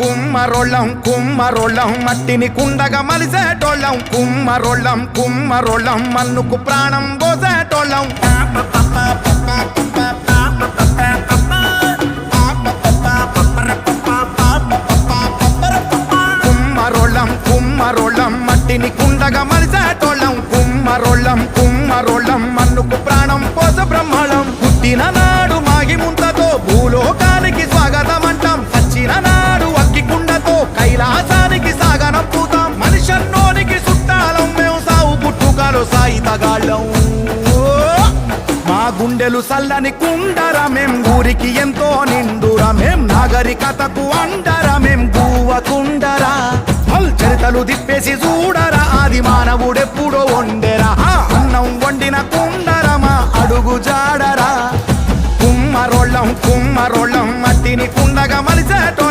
కుమ్మరోళ్ళం కుమ్మరోళ్ళం మట్టిని కుండగా మలిసేటోళ్ళం కుమ్మరోళ్ళం మన్నుకు ప్రాణం పోసేటోళ్ళం కుమ్మరోళ్ళం మట్టిని కుండగా మలిసేటోళ్ళం కుమ్మరోళ్ళం మన్నుకు ప్రాణం పోస బ్రహ్మళం పుట్టిన నాడు మాగి ముంతతో భూలోకానికి స్వాగతమంటాం వచ్చిన నాడు అక్కి కుండతో కైలాసానికి సాగనంపుతాం మనిషన్నోనికి చుట్టాలం మేము సావు పుట్టుకలో సాయితగాళ్ళం మా గుండెలు సల్లని కుండరా మేం ఊరికి ఎంతో నిండురా మేం నాగరికతకు అండరా మేం గువ్వకుండరా చరితలు తిప్పేసి చూడరా ఆది మానవుడెప్పుడో వండెరా అన్నం వండిన కుండరమా అడుగు జాడరా కుమ్మరోళ్ళం మట్టిని కుండ